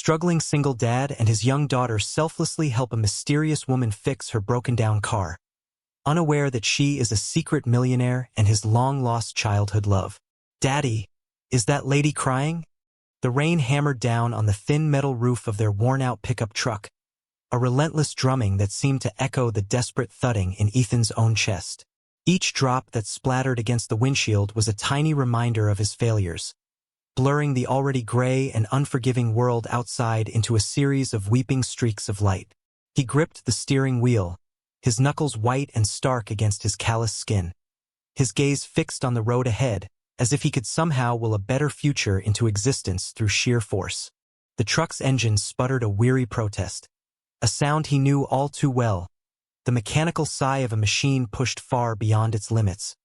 struggling single dad and his young daughter selflessly help a mysterious woman fix her broken-down car, unaware that she is a secret millionaire and his long-lost childhood love. "Daddy, is that lady crying?" The rain hammered down on the thin metal roof of their worn-out pickup truck, a relentless drumming that seemed to echo the desperate thudding in Ethan's own chest. Each drop that splattered against the windshield was a tiny reminder of his failures, blurring the already gray and unforgiving world outside into a series of weeping streaks of light. He gripped the steering wheel, his knuckles white and stark against his callous skin, his gaze fixed on the road ahead, as if he could somehow will a better future into existence through sheer force. The truck's engine sputtered a weary protest, a sound he knew all too well, the mechanical sigh of a machine pushed far beyond its limits,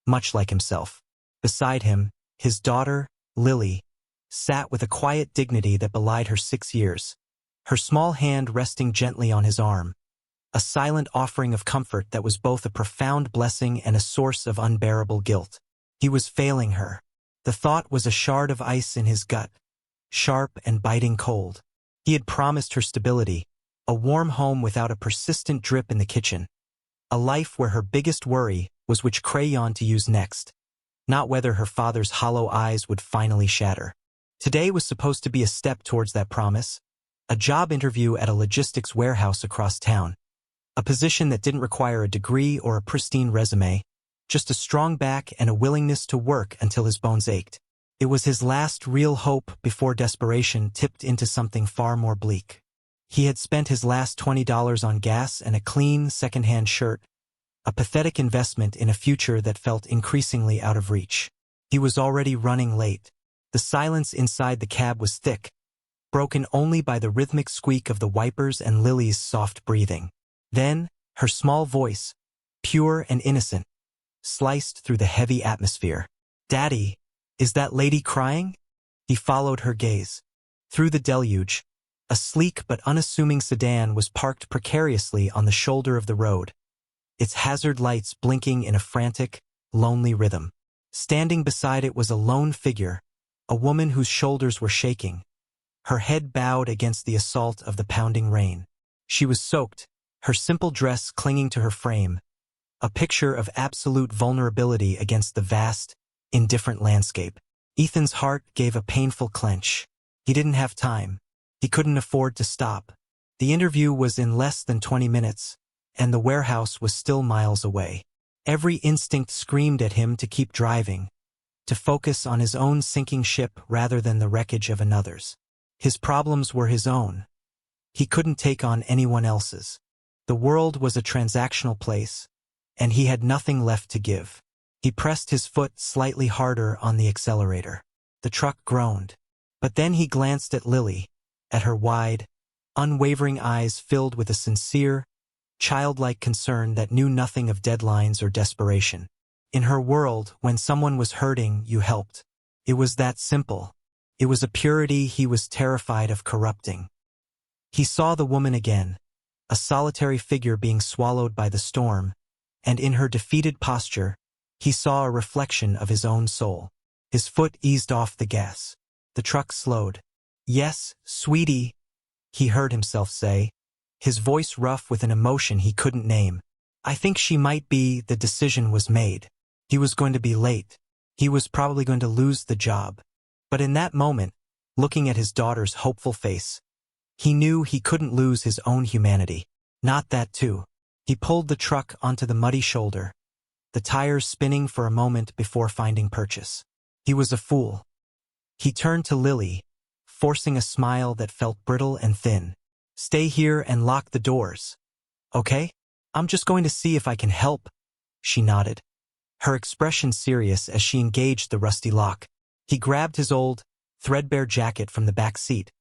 much like himself. Beside him, his daughter, Lily, sat with a quiet dignity that belied her 6 years, her small hand resting gently on his arm, a silent offering of comfort that was both a profound blessing and a source of unbearable guilt. He was failing her. The thought was a shard of ice in his gut, sharp and biting cold. He had promised her stability, a warm home without a persistent drip in the kitchen, a life where her biggest worry was which crayon to use next, not whether her father's hollow eyes would finally shatter. Today was supposed to be a step towards that promise, a job interview at a logistics warehouse across town, a position that didn't require a degree or a pristine resume, just a strong back and a willingness to work until his bones ached. It was his last real hope before desperation tipped into something far more bleak. He had spent his last $20 on gas and a clean, second-hand shirt, a pathetic investment in a future that felt increasingly out of reach. He was already running late. The silence inside the cab was thick, broken only by the rhythmic squeak of the wipers and Lily's soft breathing. Then, her small voice, pure and innocent, sliced through the heavy atmosphere. "Daddy, is that lady crying?" He followed her gaze. Through the deluge, a sleek but unassuming sedan was parked precariously on the shoulder of the road, its hazard lights blinking in a frantic, lonely rhythm. Standing beside it was a lone figure, a woman whose shoulders were shaking, her head bowed against the assault of the pounding rain. She was soaked, her simple dress clinging to her frame, a picture of absolute vulnerability against the vast, indifferent landscape. Ethan's heart gave a painful clench. He didn't have time. He couldn't afford to stop. The interview was in less than 20 minutes, and the warehouse was still miles away. Every instinct screamed at him to keep driving, to focus on his own sinking ship rather than the wreckage of another's. His problems were his own. He couldn't take on anyone else's. The world was a transactional place, and he had nothing left to give. He pressed his foot slightly harder on the accelerator. The truck groaned. But then he glanced at Lily, at her wide, unwavering eyes filled with a sincere, childlike concern that knew nothing of deadlines or desperation. In her world, when someone was hurting, you helped. It was that simple. It was a purity he was terrified of corrupting. He saw the woman again, a solitary figure being swallowed by the storm, and in her defeated posture, he saw a reflection of his own soul. His foot eased off the gas. The truck slowed. "Yes, sweetie," he heard himself say, his voice rough with an emotion he couldn't name. "I think she might be." The decision was made. He was going to be late. He was probably going to lose the job. But in that moment, looking at his daughter's hopeful face, he knew he couldn't lose his own humanity. Not that too. He pulled the truck onto the muddy shoulder, the tires spinning for a moment before finding purchase. He was a fool. He turned to Lily, forcing a smile that felt brittle and thin. "Stay here and lock the doors. Okay? I'm just going to see if I can help." She nodded, her expression serious as she engaged the rusty lock. He grabbed his old, threadbare jacket from the back seat,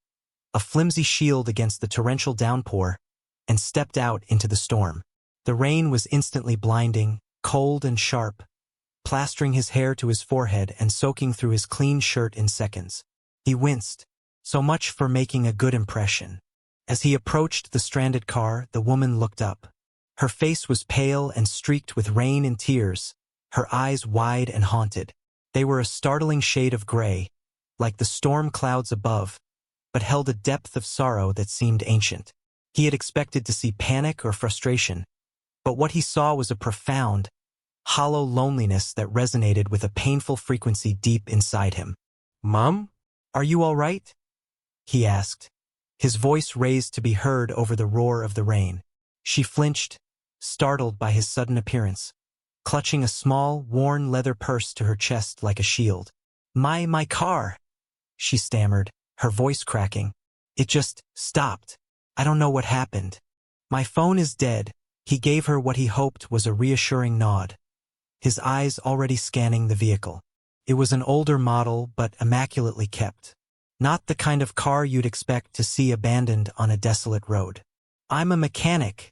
a flimsy shield against the torrential downpour, and stepped out into the storm. The rain was instantly blinding, cold and sharp, plastering his hair to his forehead and soaking through his clean shirt in seconds. He winced. So much for making a good impression. As he approached the stranded car, the woman looked up. Her face was pale and streaked with rain and tears, her eyes wide and haunted. They were a startling shade of gray, like the storm clouds above, but held a depth of sorrow that seemed ancient. He had expected to see panic or frustration, but what he saw was a profound, hollow loneliness that resonated with a painful frequency deep inside him. "Mom? Are you all right?" he asked, his voice raised to be heard over the roar of the rain. She flinched, startled by his sudden appearance, clutching a small, worn leather purse to her chest like a shield. My car," she stammered, her voice cracking. "It just stopped. I don't know what happened. My phone is dead." He gave her what he hoped was a reassuring nod, his eyes already scanning the vehicle. It was an older model but immaculately kept. Not the kind of car you'd expect to see abandoned on a desolate road. "I'm a mechanic,"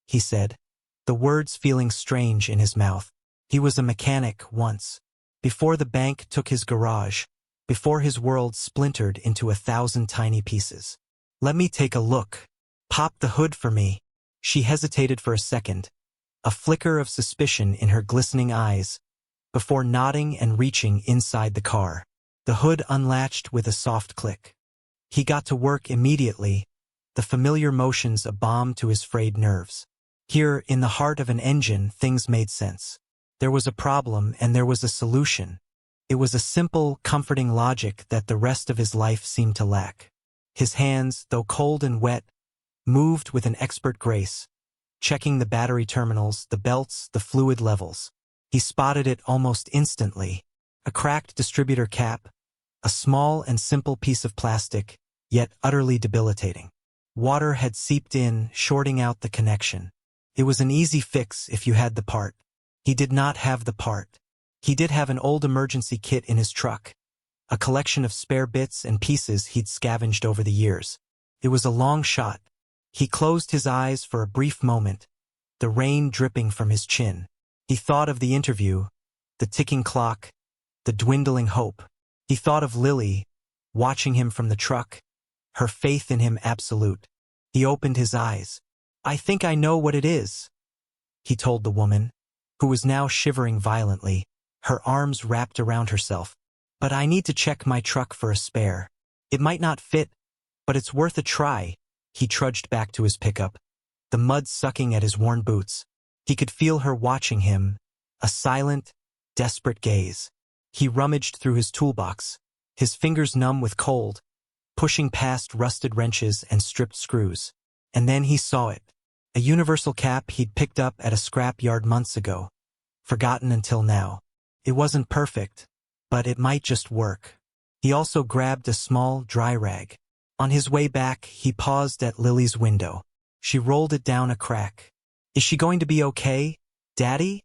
he said, the words feeling strange in his mouth. He was a mechanic once, before the bank took his garage, before his world splintered into 1,000 tiny pieces. "Let me take a look. Pop the hood for me." She hesitated for a second, a flicker of suspicion in her glistening eyes, before nodding and reaching inside the car. The hood unlatched with a soft click. He got to work immediately, the familiar motions a balm to his frayed nerves. Here, in the heart of an engine, things made sense. There was a problem and there was a solution. It was a simple, comforting logic that the rest of his life seemed to lack. His hands, though cold and wet, moved with an expert grace, checking the battery terminals, the belts, the fluid levels. He spotted it almost instantly. A cracked distributor cap, a small and simple piece of plastic, yet utterly debilitating. Water had seeped in, shorting out the connection. It was an easy fix if you had the part. He did not have the part. He did have an old emergency kit in his truck, a collection of spare bits and pieces he'd scavenged over the years. It was a long shot. He closed his eyes for a brief moment, the rain dripping from his chin. He thought of the interview, the ticking clock, the dwindling hope. He thought of Lily, watching him from the truck, her faith in him absolute. He opened his eyes. "I think I know what it is," he told the woman, who was now shivering violently, her arms wrapped around herself. "But I need to check my truck for a spare. It might not fit, but it's worth a try." He trudged back to his pickup, the mud sucking at his worn boots. He could feel her watching him, a silent, desperate gaze. He rummaged through his toolbox, his fingers numb with cold, pushing past rusted wrenches and stripped screws. And then he saw it, a universal cap he'd picked up at a scrap yard months ago, forgotten until now. It wasn't perfect, but it might just work. He also grabbed a small, dry rag. On his way back, he paused at Lily's window. She rolled it down a crack. "Is she going to be okay, Daddy?"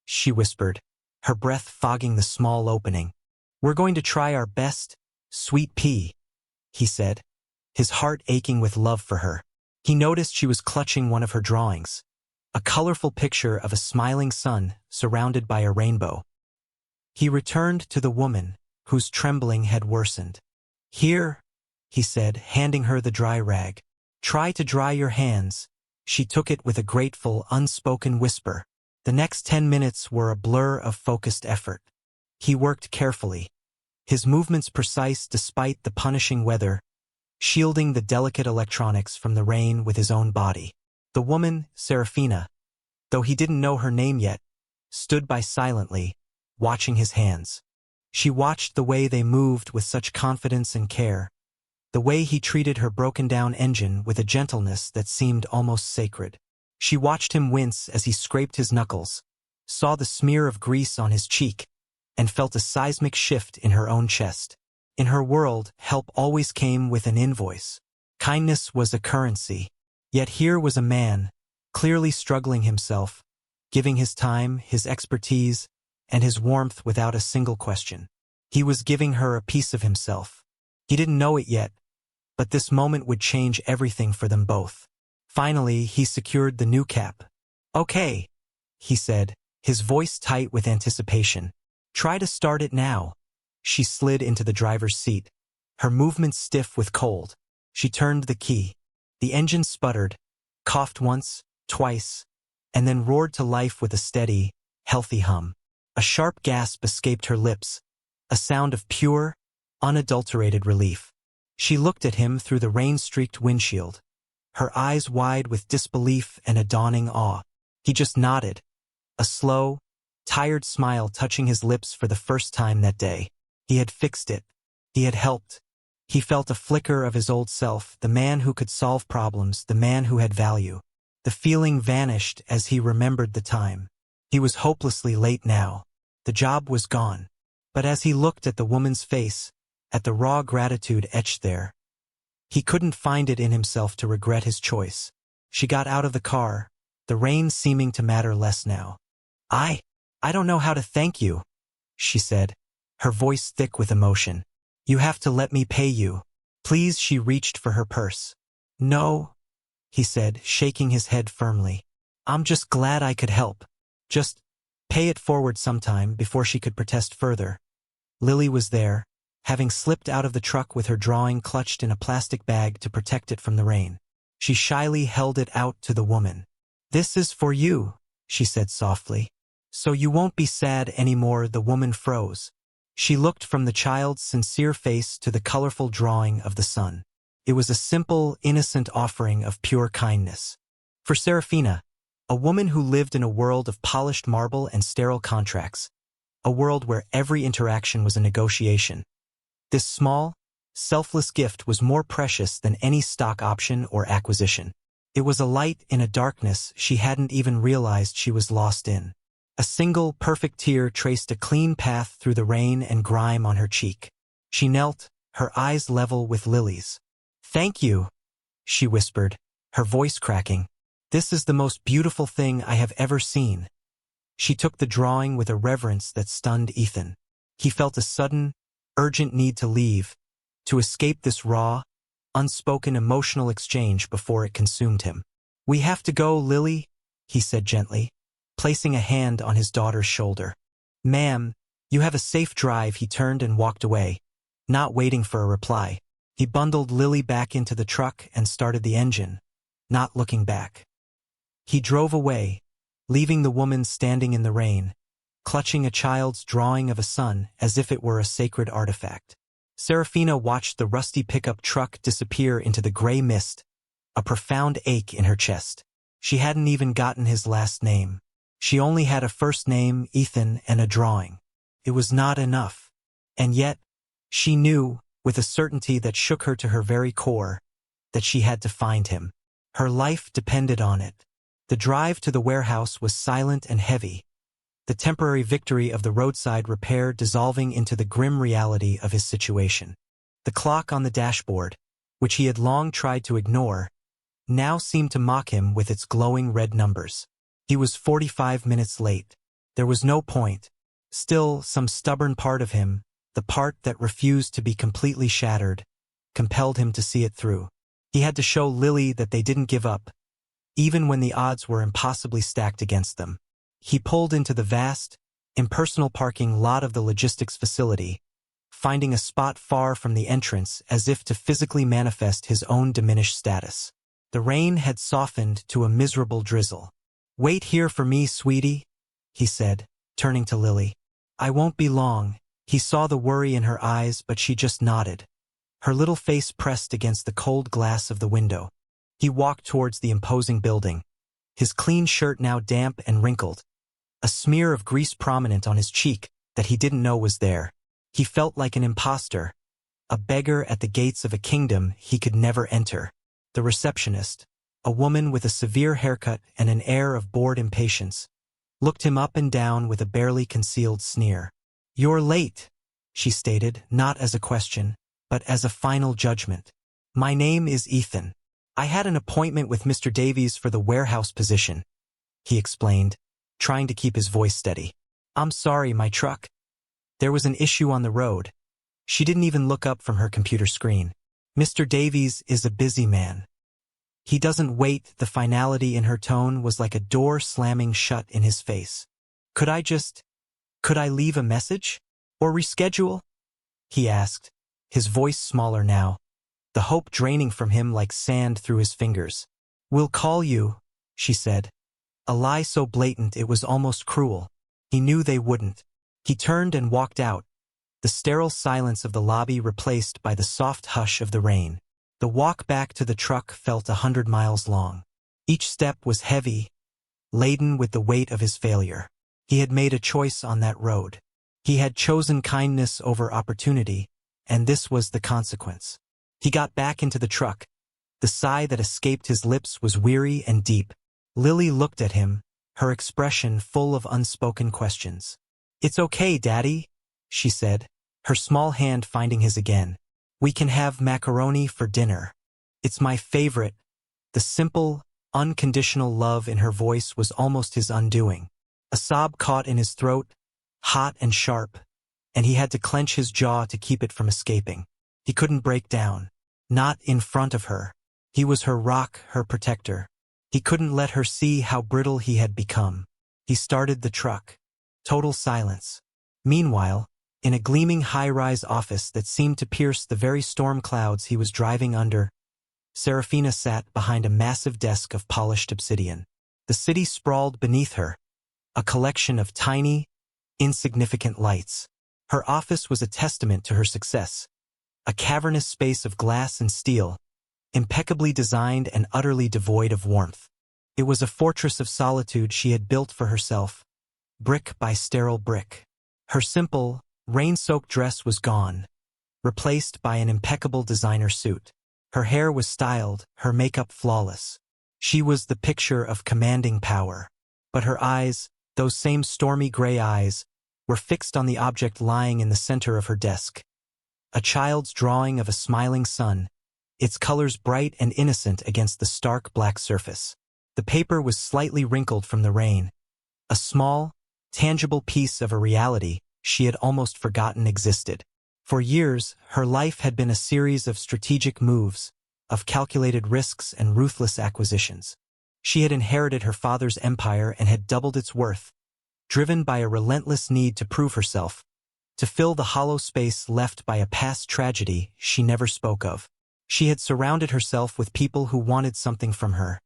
she whispered, her breath fogging the small opening. "We're going to try our best, sweet pea," he said, his heart aching with love for her. He noticed she was clutching one of her drawings, a colorful picture of a smiling sun surrounded by a rainbow. He returned to the woman, whose trembling had worsened. "Here," he said, handing her the dry rag. "Try to dry your hands." She took it with a grateful, unspoken whisper. The next 10 minutes were a blur of focused effort. He worked carefully, his movements precise despite the punishing weather, shielding the delicate electronics from the rain with his own body. The woman, Serafina, though he didn't know her name yet, stood by silently, watching his hands. She watched the way they moved with such confidence and care, the way he treated her broken-down engine with a gentleness that seemed almost sacred. She watched him wince as he scraped his knuckles, saw the smear of grease on his cheek, and felt a seismic shift in her own chest. In her world, help always came with an invoice. Kindness was a currency. Yet here was a man, clearly struggling himself, giving his time, his expertise, and his warmth without a single question. He was giving her a piece of himself. He didn't know it yet, but this moment would change everything for them both. Finally, he secured the new cap. "Okay," he said, his voice tight with anticipation. "Try to start it now." She slid into the driver's seat, her movements stiff with cold. She turned the key. The engine sputtered, coughed once, twice, and then roared to life with a steady, healthy hum. A sharp gasp escaped her lips, a sound of pure, unadulterated relief. She looked at him through the rain-streaked windshield, her eyes wide with disbelief and a dawning awe. He just nodded, a slow, tired smile touching his lips for the first time that day. He had fixed it. He had helped. He felt a flicker of his old self, the man who could solve problems, the man who had value. The feeling vanished as he remembered the time. He was hopelessly late now. The job was gone. But as he looked at the woman's face, at the raw gratitude etched there, he couldn't find it in himself to regret his choice. She got out of the car, the rain seeming to matter less now. I don't know how to thank you," she said, her voice thick with emotion. "You have to let me pay you. Please." She reached for her purse. "No," he said, shaking his head firmly. "I'm just glad I could help. Just pay it forward sometime." Before she could protest further, Lily was there, having slipped out of the truck with her drawing clutched in a plastic bag to protect it from the rain. She shyly held it out to the woman. "This is for you," she said softly. "So you won't be sad anymore." The woman froze. She looked from the child's sincere face to the colorful drawing of the sun. It was a simple, innocent offering of pure kindness. For Serafina, a woman who lived in a world of polished marble and sterile contracts, a world where every interaction was a negotiation, this small, selfless gift was more precious than any stock option or acquisition. It was a light in a darkness she hadn't even realized she was lost in. A single, perfect tear traced a clean path through the rain and grime on her cheek. She knelt, her eyes level with Lily's. "Thank you," she whispered, her voice cracking. "This is the most beautiful thing I have ever seen." She took the drawing with a reverence that stunned Ethan. He felt a sudden, urgent need to leave, to escape this raw, unspoken emotional exchange before it consumed him. "We have to go, Lily," he said gently, placing a hand on his daughter's shoulder. "Ma'am, you have a safe drive." He turned and walked away, not waiting for a reply. He bundled Lily back into the truck and started the engine, not looking back. He drove away, leaving the woman standing in the rain, clutching a child's drawing of a sun as if it were a sacred artifact. Serafina watched the rusty pickup truck disappear into the gray mist, a profound ache in her chest. She hadn't even gotten his last name. She only had a first name, Ethan, and a drawing. It was not enough. And yet, she knew, with a certainty that shook her to her very core, that she had to find him. Her life depended on it. The drive to the warehouse was silent and heavy, the temporary victory of the roadside repair dissolving into the grim reality of his situation. The clock on the dashboard, which he had long tried to ignore, now seemed to mock him with its glowing red numbers. He was 45 minutes late. There was no point. Still, some stubborn part of him, the part that refused to be completely shattered, compelled him to see it through. He had to show Lily that they didn't give up, even when the odds were impossibly stacked against them. He pulled into the vast, impersonal parking lot of the logistics facility, finding a spot far from the entrance as if to physically manifest his own diminished status. The rain had softened to a miserable drizzle. "Wait here for me, sweetie," he said, turning to Lily. "I won't be long." He saw the worry in her eyes, but she just nodded, her little face pressed against the cold glass of the window. He walked towards the imposing building, his clean shirt now damp and wrinkled, a smear of grease prominent on his cheek that he didn't know was there. He felt like an imposter, a beggar at the gates of a kingdom he could never enter. The receptionist, a woman with a severe haircut and an air of bored impatience, looked him up and down with a barely concealed sneer. "You're late," she stated, not as a question, but as a final judgment. "My name is Ethan. I had an appointment with Mr. Davies for the warehouse position," he explained, trying to keep his voice steady. "I'm sorry, my truck. There was an issue on the road." She didn't even look up from her computer screen. "Mr. Davies is a busy man. He doesn't wait." The finality in her tone was like a door slamming shut in his face. Could I leave a message? Or reschedule?" he asked, his voice smaller now, the hope draining from him like sand through his fingers. "We'll call you," she said, a lie so blatant it was almost cruel. He knew they wouldn't. He turned and walked out, the sterile silence of the lobby replaced by the soft hush of the rain. The walk back to the truck felt 100 miles long. Each step was heavy, laden with the weight of his failure. He had made a choice on that road. He had chosen kindness over opportunity, and this was the consequence. He got back into the truck. The sigh that escaped his lips was weary and deep. Lily looked at him, her expression full of unspoken questions. "It's okay, Daddy," she said, her small hand finding his again. "We can have macaroni for dinner. It's my favorite." The simple, unconditional love in her voice was almost his undoing. A sob caught in his throat, hot and sharp, and he had to clench his jaw to keep it from escaping. He couldn't break down. Not in front of her. He was her rock, her protector. He couldn't let her see how brittle he had become. He started the truck. Total silence. Meanwhile, in a gleaming high-rise office that seemed to pierce the very storm clouds he was driving under, Serafina sat behind a massive desk of polished obsidian. The city sprawled beneath her, a collection of tiny, insignificant lights. Her office was a testament to her success, a cavernous space of glass and steel, impeccably designed and utterly devoid of warmth. It was a fortress of solitude she had built for herself, brick by sterile brick. Her simple, rain-soaked dress was gone, replaced by an impeccable designer suit. Her hair was styled, her makeup flawless. She was the picture of commanding power. But her eyes, those same stormy gray eyes, were fixed on the object lying in the center of her desk. A child's drawing of a smiling sun, its colors bright and innocent against the stark black surface. The paper was slightly wrinkled from the rain, a small, tangible piece of a reality she had almost forgotten existed. For years, her life had been a series of strategic moves, of calculated risks and ruthless acquisitions. She had inherited her father's empire and had doubled its worth, driven by a relentless need to prove herself, to fill the hollow space left by a past tragedy she never spoke of. She had surrounded herself with people who wanted something from her,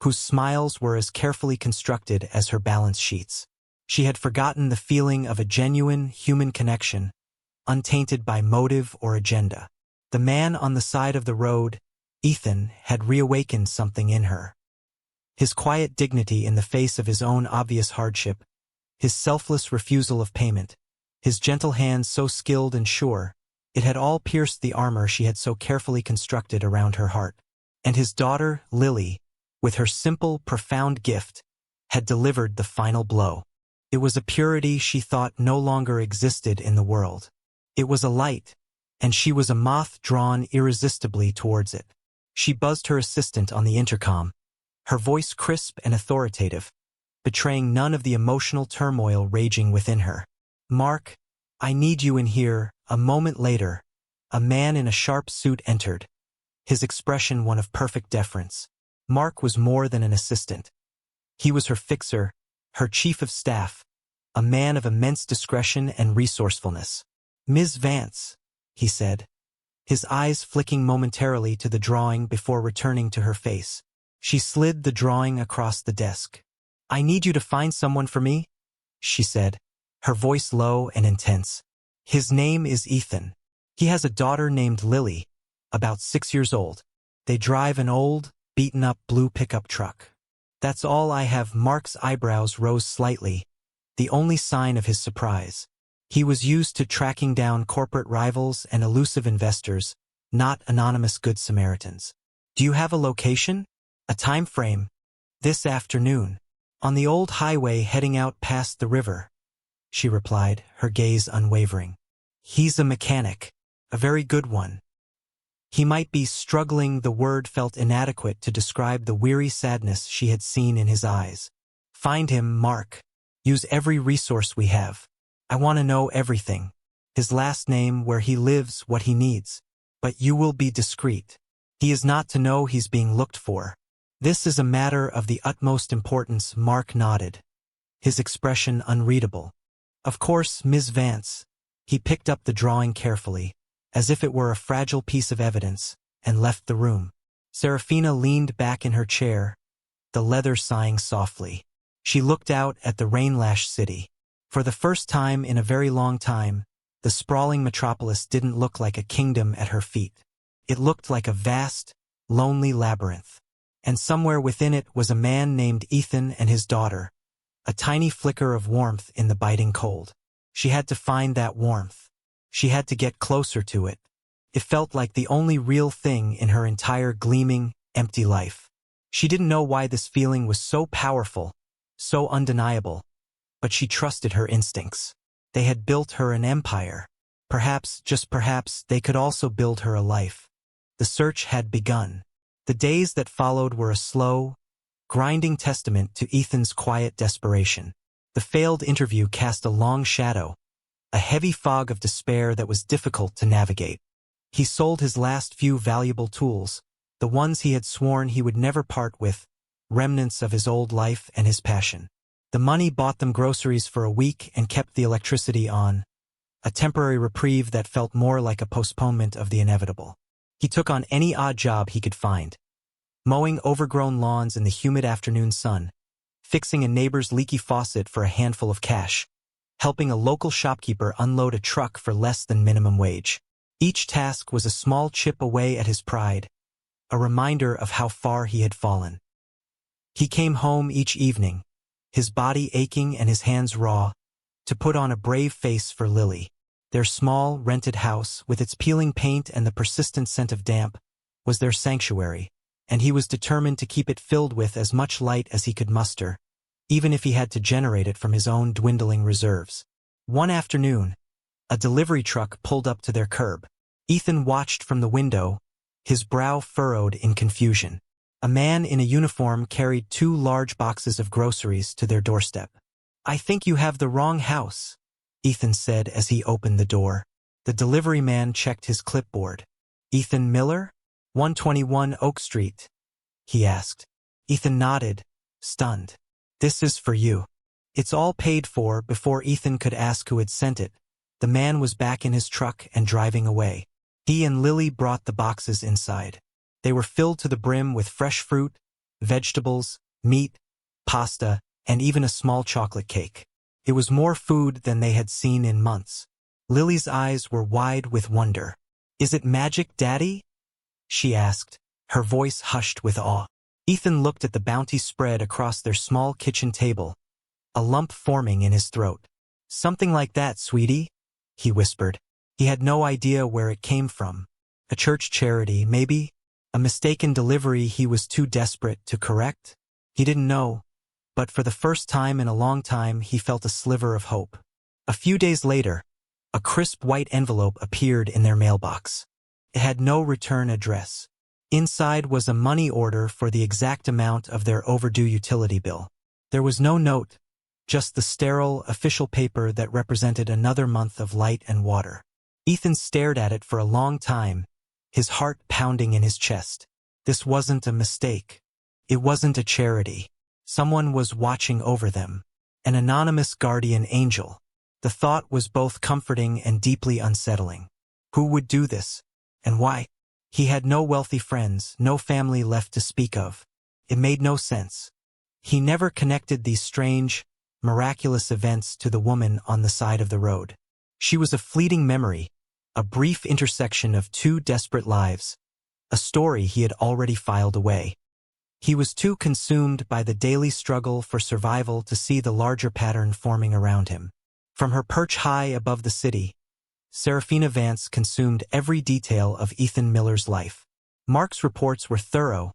whose smiles were as carefully constructed as her balance sheets. She had forgotten the feeling of a genuine human connection, untainted by motive or agenda. The man on the side of the road, Ethan, had reawakened something in her. His quiet dignity in the face of his own obvious hardship, his selfless refusal of payment, his gentle hands so skilled and sure, it had all pierced the armor she had so carefully constructed around her heart. And his daughter, Lily, with her simple, profound gift, had delivered the final blow. It was a purity she thought no longer existed in the world. It was a light, and she was a moth drawn irresistibly towards it. She buzzed her assistant on the intercom, her voice crisp and authoritative, betraying none of the emotional turmoil raging within her. "Mark, I need you in here." A moment later, a man in a sharp suit entered, his expression one of perfect deference. Mark was more than an assistant. He was her fixer, her chief of staff, a man of immense discretion and resourcefulness. "Ms. Vance," he said, his eyes flicking momentarily to the drawing before returning to her face. She slid the drawing across the desk. "I need you to find someone for me," she said, her voice low and intense. "His name is Ethan. He has a daughter named Lily, about 6 years old. They drive an old, beaten-up blue pickup truck. That's all I have." Mark's eyebrows rose slightly, the only sign of his surprise. He was used to tracking down corporate rivals and elusive investors, not anonymous Good Samaritans. "Do you have a location? A time frame?" "This afternoon. On the old highway heading out past the river," she replied, her gaze unwavering. "He's a mechanic, a very good one." He might be struggling. The word felt inadequate to describe the weary sadness she had seen in his eyes. "Find him, Mark. Use every resource we have. I want to know everything. His last name, where he lives, what he needs. But you will be discreet. He is not to know he's being looked for. This is a matter of the utmost importance." Mark nodded, his expression unreadable. "Of course, Ms. Vance." He picked up the drawing carefully, as if it were a fragile piece of evidence, and left the room. Serafina leaned back in her chair, the leather sighing softly. She looked out at the rain-lashed city. For the first time in a very long time, The sprawling metropolis didn't look like a kingdom at her feet. It looked like a vast, lonely labyrinth. And somewhere within it was a man named Ethan and his daughter, a tiny flicker of warmth in the biting cold. She had to find that warmth. She had to get closer to it. It felt like the only real thing in her entire gleaming, empty life. She didn't know why this feeling was so powerful, so undeniable, but she trusted her instincts. They had built her an empire. Perhaps, just perhaps, they could also build her a life. The search had begun. The days that followed were a slow, grinding testament to Ethan's quiet desperation. The failed interview cast a long shadow, a heavy fog of despair that was difficult to navigate. He sold his last few valuable tools, the ones he had sworn he would never part with, remnants of his old life and his passion. The money bought them groceries for a week and kept the electricity on, a temporary reprieve that felt more like a postponement of the inevitable. He took on any odd job he could find, mowing overgrown lawns in the humid afternoon sun, fixing a neighbor's leaky faucet for a handful of cash, helping a local shopkeeper unload a truck for less than minimum wage. Each task was a small chip away at his pride, a reminder of how far he had fallen. He came home each evening, his body aching and his hands raw, to put on a brave face for Lily. Their small, rented house, with its peeling paint and the persistent scent of damp, was their sanctuary, and he was determined to keep it filled with as much light as he could muster, even if he had to generate it from his own dwindling reserves. One afternoon, a delivery truck pulled up to their curb. Ethan watched from the window, his brow furrowed in confusion. A man in a uniform carried 2 large boxes of groceries to their doorstep. "I think you have the wrong house," Ethan said as he opened the door. The delivery man checked his clipboard. "Ethan Miller? 121 Oak Street?" he asked. Ethan nodded, stunned. "This is for you." It's all paid for. Before Ethan could ask who had sent it, the man was back in his truck and driving away. He and Lily brought the boxes inside. They were filled to the brim with fresh fruit, vegetables, meat, pasta, and even a small chocolate cake. It was more food than they had seen in months. Lily's eyes were wide with wonder. "Is it magic, Daddy?" she asked, her voice hushed with awe. Ethan looked at the bounty spread across their small kitchen table, a lump forming in his throat. "Something like that, sweetie," he whispered. He had no idea where it came from. A church charity, maybe? A mistaken delivery he was too desperate to correct? He didn't know, but for the first time in a long time he felt a sliver of hope. A few days later, a crisp white envelope appeared in their mailbox. It had no return address. Inside was a money order for the exact amount of their overdue utility bill. There was no note, just the sterile, official paper that represented another month of light and water. Ethan stared at it for a long time, his heart pounding in his chest. This wasn't a mistake. It wasn't a charity. Someone was watching over them. An anonymous guardian angel. The thought was both comforting and deeply unsettling. Who would do this? And why? He had no wealthy friends, no family left to speak of. It made no sense. He never connected these strange, miraculous events to the woman on the side of the road. She was a fleeting memory, a brief intersection of 2 desperate lives, a story he had already filed away. He was too consumed by the daily struggle for survival to see the larger pattern forming around him. From her perch high above the city, Serafina Vance consumed every detail of Ethan Miller's life. Mark's reports were thorough,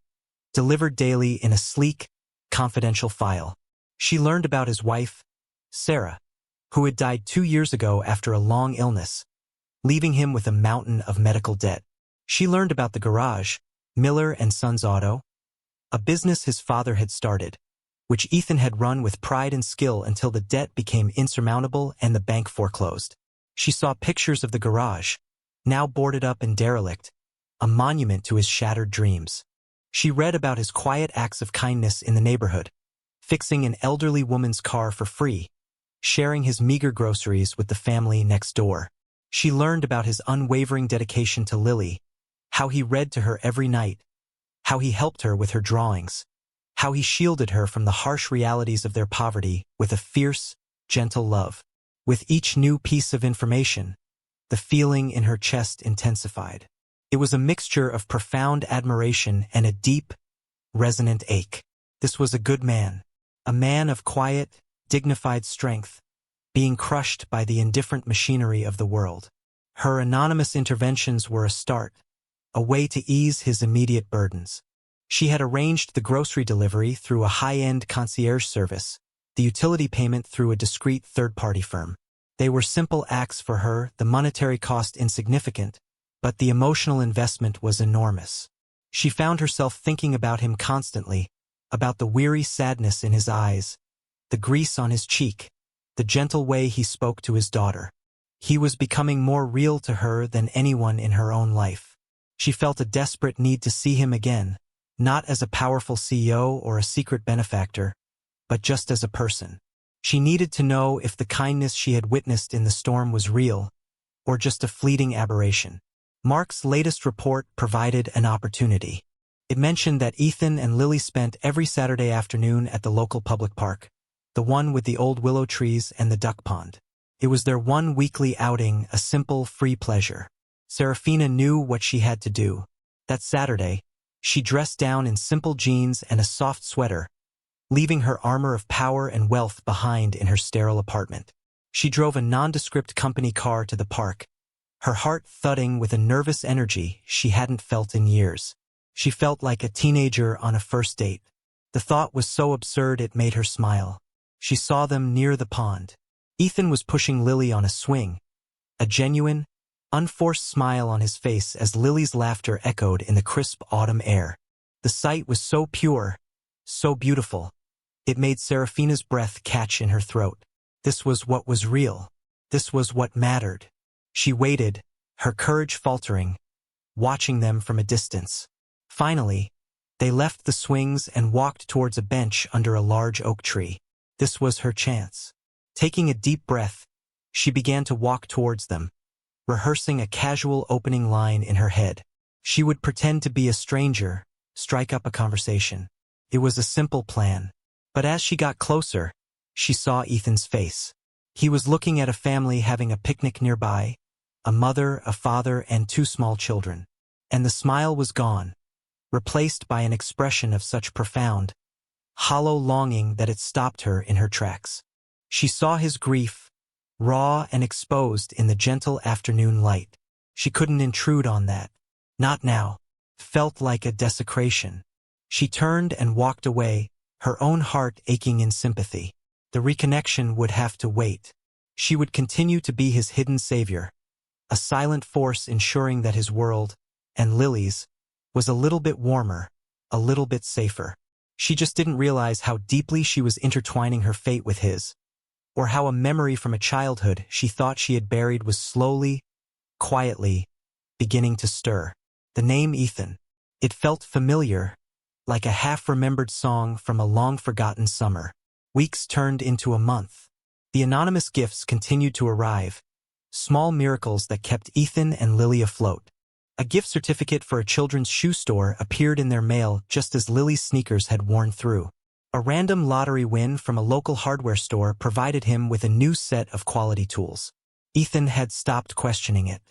delivered daily in a sleek, confidential file. She learned about his wife, Sarah, who had died 2 years ago after a long illness, leaving him with a mountain of medical debt. She learned about the garage, Miller and Sons Auto, a business his father had started, which Ethan had run with pride and skill until the debt became insurmountable and the bank foreclosed. She saw pictures of the garage, now boarded up and derelict, a monument to his shattered dreams. She read about his quiet acts of kindness in the neighborhood, fixing an elderly woman's car for free, sharing his meager groceries with the family next door. She learned about his unwavering dedication to Lily, how he read to her every night, how he helped her with her drawings, how he shielded her from the harsh realities of their poverty with a fierce, gentle love. With each new piece of information, The feeling in her chest intensified. It was a mixture of profound admiration and a deep, resonant ache. This was a good man. A man of quiet, dignified strength, being crushed by the indifferent machinery of the world. Her anonymous interventions were a start, a way to ease his immediate burdens. She had arranged the grocery delivery through a high-end concierge service, the utility payment through a discreet third-party firm. They were simple acts for her, the monetary cost insignificant, but the emotional investment was enormous. She found herself thinking about him constantly, about the weary sadness in his eyes, the grease on his cheek, the gentle way he spoke to his daughter. He was becoming more real to her than anyone in her own life. She felt a desperate need to see him again, not as a powerful CEO or a secret benefactor, but just as a person. She needed to know if the kindness she had witnessed in the storm was real, or just a fleeting aberration. Mark's latest report provided an opportunity. It mentioned that Ethan and Lily spent every Saturday afternoon at the local public park, the one with the old willow trees and the duck pond. It was their one weekly outing, a simple, free pleasure. Serafina knew what she had to do. That Saturday, she dressed down in simple jeans and a soft sweater, leaving her armor of power and wealth behind in her sterile apartment. She drove a nondescript company car to the park, her heart thudding with a nervous energy she hadn't felt in years. She felt like a teenager on a first date. The thought was so absurd it made her smile. She saw them near the pond. Ethan was pushing Lily on a swing, a genuine, unforced smile on his face as Lily's laughter echoed in the crisp autumn air. The sight was so pure, so beautiful. It made Serafina's breath catch in her throat. This was what was real. This was what mattered. She waited, her courage faltering, watching them from a distance. Finally, they left the swings and walked towards a bench under a large oak tree. This was her chance. Taking a deep breath, she began to walk towards them, rehearsing a casual opening line in her head. She would pretend to be a stranger, strike up a conversation. It was a simple plan. But as she got closer, she saw Ethan's face. He was looking at a family having a picnic nearby, a mother, a father, and two small children. And the smile was gone, replaced by an expression of such profound, hollow longing that it stopped her in her tracks. She saw his grief, raw and exposed in the gentle afternoon light. She couldn't intrude on that. Not now. Felt like a desecration. She turned and walked away, her own heart aching in sympathy. The reconnection would have to wait. She would continue to be his hidden savior, a silent force ensuring that his world, and Lily's, was a little bit warmer, a little bit safer. She just didn't realize how deeply she was intertwining her fate with his, or how a memory from a childhood she thought she had buried was slowly, quietly, beginning to stir. The name Ethan. It felt familiar, like a half-remembered song from a long-forgotten summer. Weeks turned into a month. The anonymous gifts continued to arrive, small miracles that kept Ethan and Lily afloat. A gift certificate for a children's shoe store appeared in their mail just as Lily's sneakers had worn through. A random lottery win from a local hardware store provided him with a new set of quality tools. Ethan had stopped questioning it.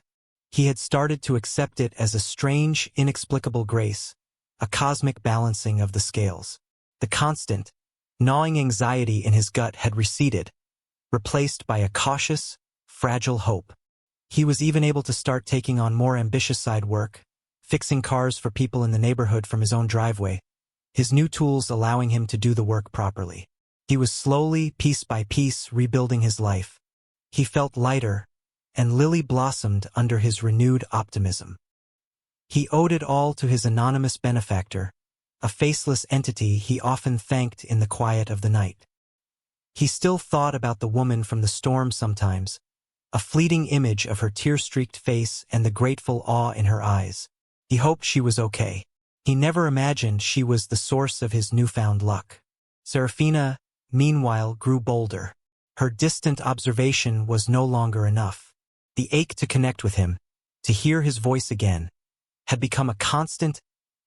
He had started to accept it as a strange, inexplicable grace, a cosmic balancing of the scales. The constant, gnawing anxiety in his gut had receded, replaced by a cautious, fragile hope. He was even able to start taking on more ambitious side work, fixing cars for people in the neighborhood from his own driveway, his new tools allowing him to do the work properly. He was slowly, piece by piece, rebuilding his life. He felt lighter, and Lily blossomed under his renewed optimism. He owed it all to his anonymous benefactor, a faceless entity he often thanked in the quiet of the night. He still thought about the woman from the storm sometimes, a fleeting image of her tear-streaked face and the grateful awe in her eyes. He hoped she was okay. He never imagined she was the source of his newfound luck. Serafina, meanwhile, grew bolder. Her distant observation was no longer enough. The ache to connect with him, to hear his voice again, had become a constant,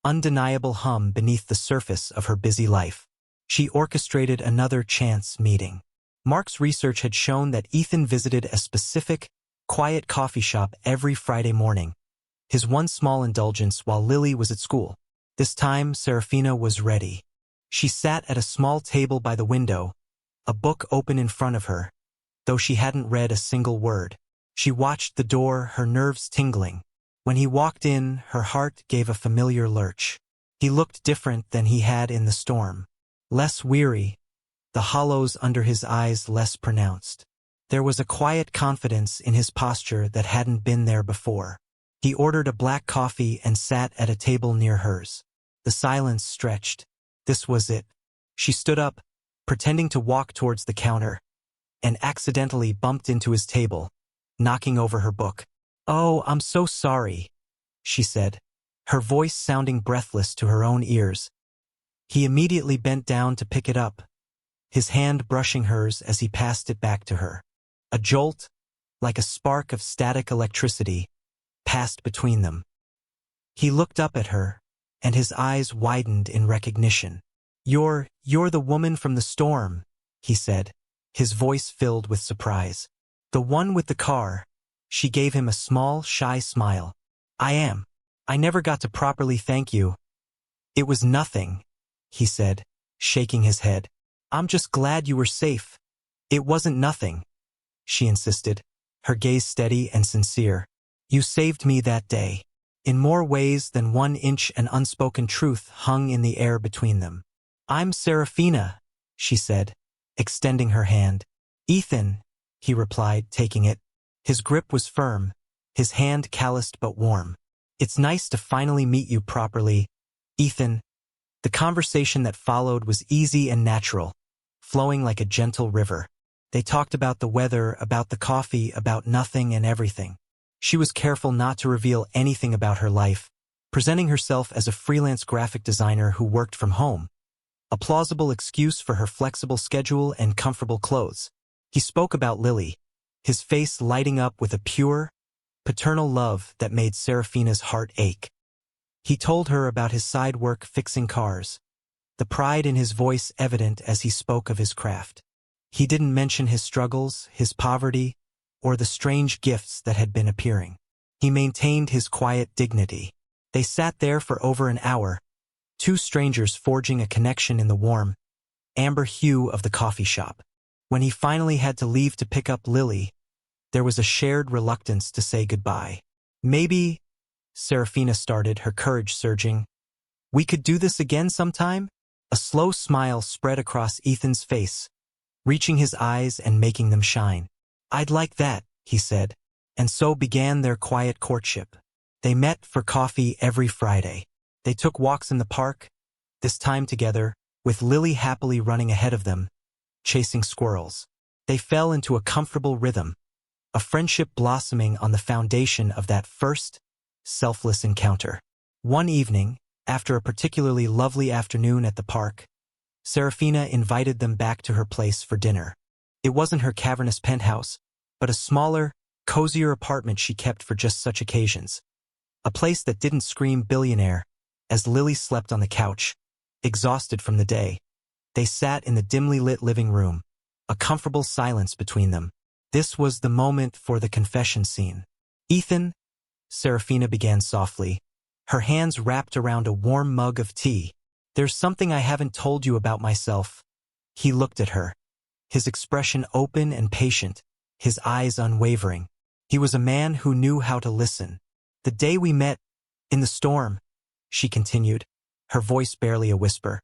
undeniable hum beneath the surface of her busy life. She orchestrated another chance meeting. Mark's research had shown that Ethan visited a specific, quiet coffee shop every Friday morning, his one small indulgence while Lily was at school. This time, Serafina was ready. She sat at a small table by the window, a book open in front of her, though she hadn't read a single word. She watched the door, her nerves tingling. When he walked in, her heart gave a familiar lurch. He looked different than he had in the storm. Less weary, the hollows under his eyes less pronounced. There was a quiet confidence in his posture that hadn't been there before. He ordered a black coffee and sat at a table near hers. The silence stretched. This was it. She stood up, pretending to walk towards the counter, and accidentally bumped into his table, knocking over her book. "Oh, I'm so sorry," she said, her voice sounding breathless to her own ears. He immediately bent down to pick it up, his hand brushing hers as he passed it back to her. A jolt, like a spark of static electricity, passed between them. He looked up at her, and his eyes widened in recognition. You're the woman from the storm," he said, his voice filled with surprise. "The one with the car." She gave him a small, shy smile. "I am. I never got to properly thank you." "It was nothing," he said, shaking his head. "I'm just glad you were safe." "It wasn't nothing," she insisted, her gaze steady and sincere. "You saved me that day." In more ways than 1 inch, an unspoken truth hung in the air between them. "I'm Serafina," she said, extending her hand. "Ethan," he replied, taking it. His grip was firm, his hand calloused but warm. "It's nice to finally meet you properly, Ethan." The conversation that followed was easy and natural, flowing like a gentle river. They talked about the weather, about the coffee, about nothing and everything. She was careful not to reveal anything about her life, presenting herself as a freelance graphic designer who worked from home, a plausible excuse for her flexible schedule and comfortable clothes. He spoke about Lily, his face lighting up with a pure, paternal love that made Serafina's heart ache. He told her about his side work fixing cars, the pride in his voice evident as he spoke of his craft. He didn't mention his struggles, his poverty, or the strange gifts that had been appearing. He maintained his quiet dignity. They sat there for over an hour, two strangers forging a connection in the warm, amber hue of the coffee shop. When he finally had to leave to pick up Lily, there was a shared reluctance to say goodbye. "Maybe," Serafina started, her courage surging, "we could do this again sometime?" A slow smile spread across Ethan's face, reaching his eyes and making them shine. "I'd like that," he said, and so began their quiet courtship. They met for coffee every Friday. They took walks in the park, this time together, with Lily happily running ahead of them, chasing squirrels. They fell into a comfortable rhythm, a friendship blossoming on the foundation of that first, selfless encounter. One evening, after a particularly lovely afternoon at the park, Serafina invited them back to her place for dinner. It wasn't her cavernous penthouse, but a smaller, cozier apartment she kept for just such occasions. A place that didn't scream billionaire, as Lily slept on the couch, exhausted from the day. They sat in the dimly lit living room, a comfortable silence between them. This was the moment for the confession scene. "Ethan," Serafina began softly, her hands wrapped around a warm mug of tea, "there's something I haven't told you about myself." He looked at her, his expression open and patient, his eyes unwavering. He was a man who knew how to listen. "The day we met, in the storm," she continued, her voice barely a whisper,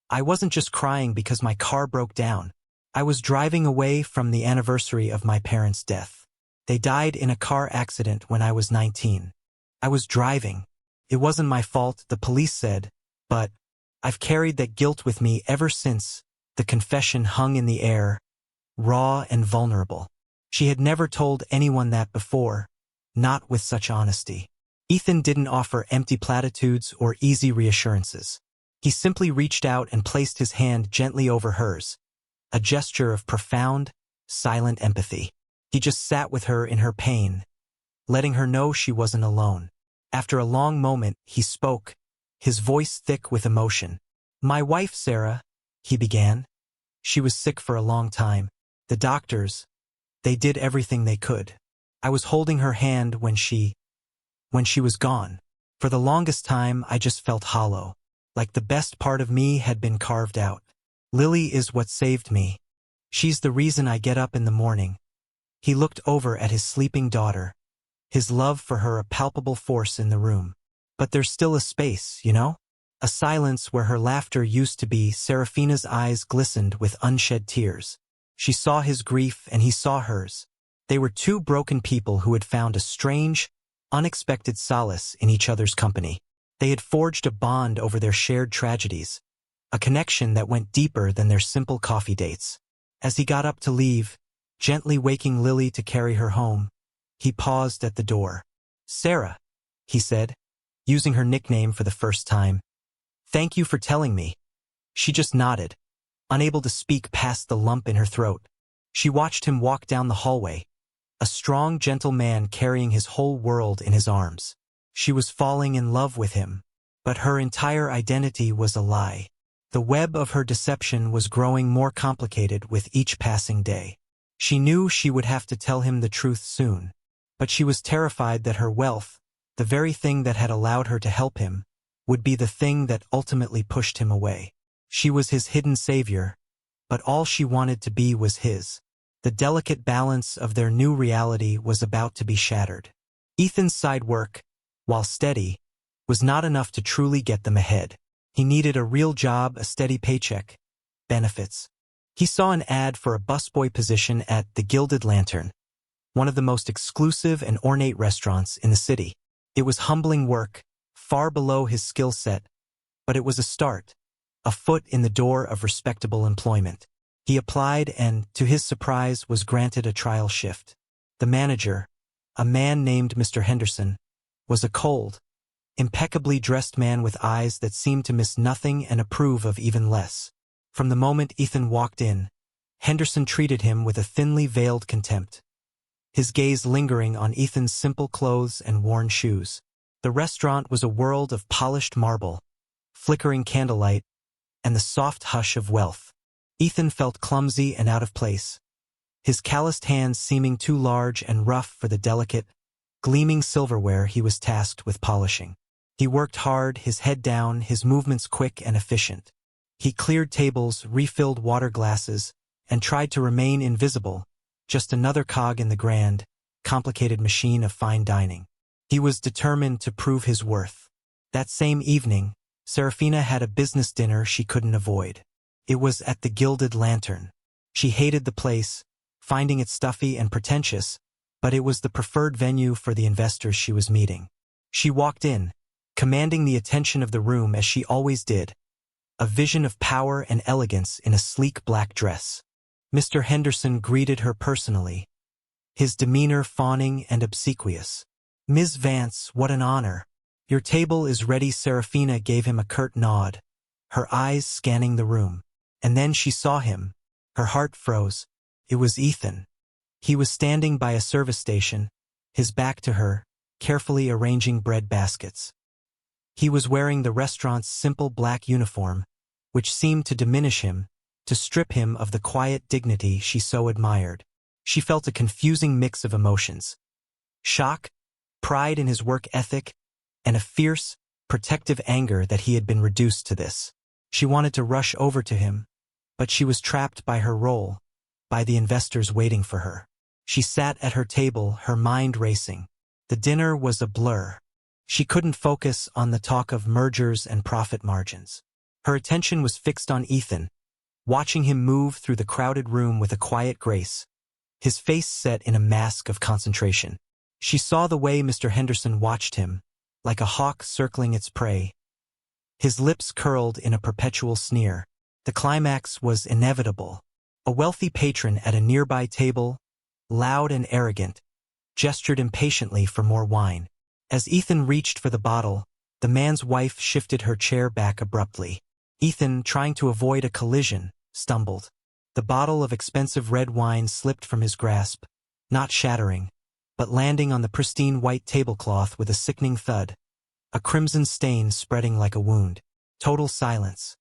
"I wasn't just crying because my car broke down. I was driving away from the anniversary of my parents' death. They died in a car accident when I was 19. I was driving. It wasn't my fault, the police said, but I've carried that guilt with me ever since." The confession hung in the air, raw and vulnerable. She had never told anyone that before, not with such honesty. Ethan didn't offer empty platitudes or easy reassurances. He simply reached out and placed his hand gently over hers, a gesture of profound, silent empathy. He just sat with her in her pain, letting her know she wasn't alone. After a long moment, he spoke, his voice thick with emotion. "My wife, Sarah," he began. "She was sick for a long time. The doctors, they did everything they could. I was holding her hand when she was gone. For the longest time, I just felt hollow, like the best part of me had been carved out. Lily is what saved me. She's the reason I get up in the morning." He looked over at his sleeping daughter, his love for her a palpable force in the room. "But there's still a space, you know? A silence where her laughter used to be." Serafina's eyes glistened with unshed tears. She saw his grief and he saw hers. They were two broken people who had found a strange, unexpected solace in each other's company. They had forged a bond over their shared tragedies, a connection that went deeper than their simple coffee dates. As he got up to leave, gently waking Lily to carry her home, he paused at the door. "Sarah," he said, using her nickname for the first time. "Thank you for telling me." She just nodded, unable to speak past the lump in her throat. She watched him walk down the hallway, a strong, gentle man carrying his whole world in his arms. She was falling in love with him, but her entire identity was a lie. The web of her deception was growing more complicated with each passing day. She knew she would have to tell him the truth soon, but she was terrified that her wealth, the very thing that had allowed her to help him, would be the thing that ultimately pushed him away. She was his hidden savior, but all she wanted to be was his. The delicate balance of their new reality was about to be shattered. Ethan's side work, while steady, was not enough to truly get them ahead. He needed a real job, a steady paycheck, benefits. He saw an ad for a busboy position at the Gilded Lantern, one of the most exclusive and ornate restaurants in the city. It was humbling work, far below his skill set, but it was a start, a foot in the door of respectable employment. He applied and, to his surprise, was granted a trial shift. The manager, a man named Mr. Henderson, was a cold, impeccably dressed man with eyes that seemed to miss nothing and approve of even less. From the moment Ethan walked in, Henderson treated him with a thinly veiled contempt, his gaze lingering on Ethan's simple clothes and worn shoes. The restaurant was a world of polished marble, flickering candlelight, and the soft hush of wealth. Ethan felt clumsy and out of place, his calloused hands seeming too large and rough for the delicate, gleaming silverware he was tasked with polishing. He worked hard, his head down, his movements quick and efficient. He cleared tables, refilled water glasses, and tried to remain invisible, just another cog in the grand, complicated machine of fine dining. He was determined to prove his worth. That same evening, Serafina had a business dinner she couldn't avoid. It was at the Gilded Lantern. She hated the place, finding it stuffy and pretentious, but it was the preferred venue for the investors she was meeting. She walked in, commanding the attention of the room as she always did, a vision of power and elegance in a sleek black dress. Mr. Henderson greeted her personally, his demeanor fawning and obsequious. "Ms. Vance, what an honor. Your table is ready." Serafina gave him a curt nod, her eyes scanning the room. And then she saw him. Her heart froze. It was Ethan. He was standing by a service station, his back to her, carefully arranging bread baskets. He was wearing the restaurant's simple black uniform, which seemed to diminish him, to strip him of the quiet dignity she so admired. She felt a confusing mix of emotions: shock, pride in his work ethic, and a fierce, protective anger that he had been reduced to this. She wanted to rush over to him, but she was trapped by her role, by the investors waiting for her. She sat at her table, her mind racing. The dinner was a blur. She couldn't focus on the talk of mergers and profit margins. Her attention was fixed on Ethan, watching him move through the crowded room with a quiet grace, his face set in a mask of concentration. She saw the way Mr. Henderson watched him, like a hawk circling its prey. His lips curled in a perpetual sneer. The climax was inevitable. A wealthy patron at a nearby table, loud and arrogant, gestured impatiently for more wine. As Ethan reached for the bottle, the man's wife shifted her chair back abruptly. Ethan, trying to avoid a collision, stumbled. The bottle of expensive red wine slipped from his grasp, not shattering, but landing on the pristine white tablecloth with a sickening thud, a crimson stain spreading like a wound. Total silence.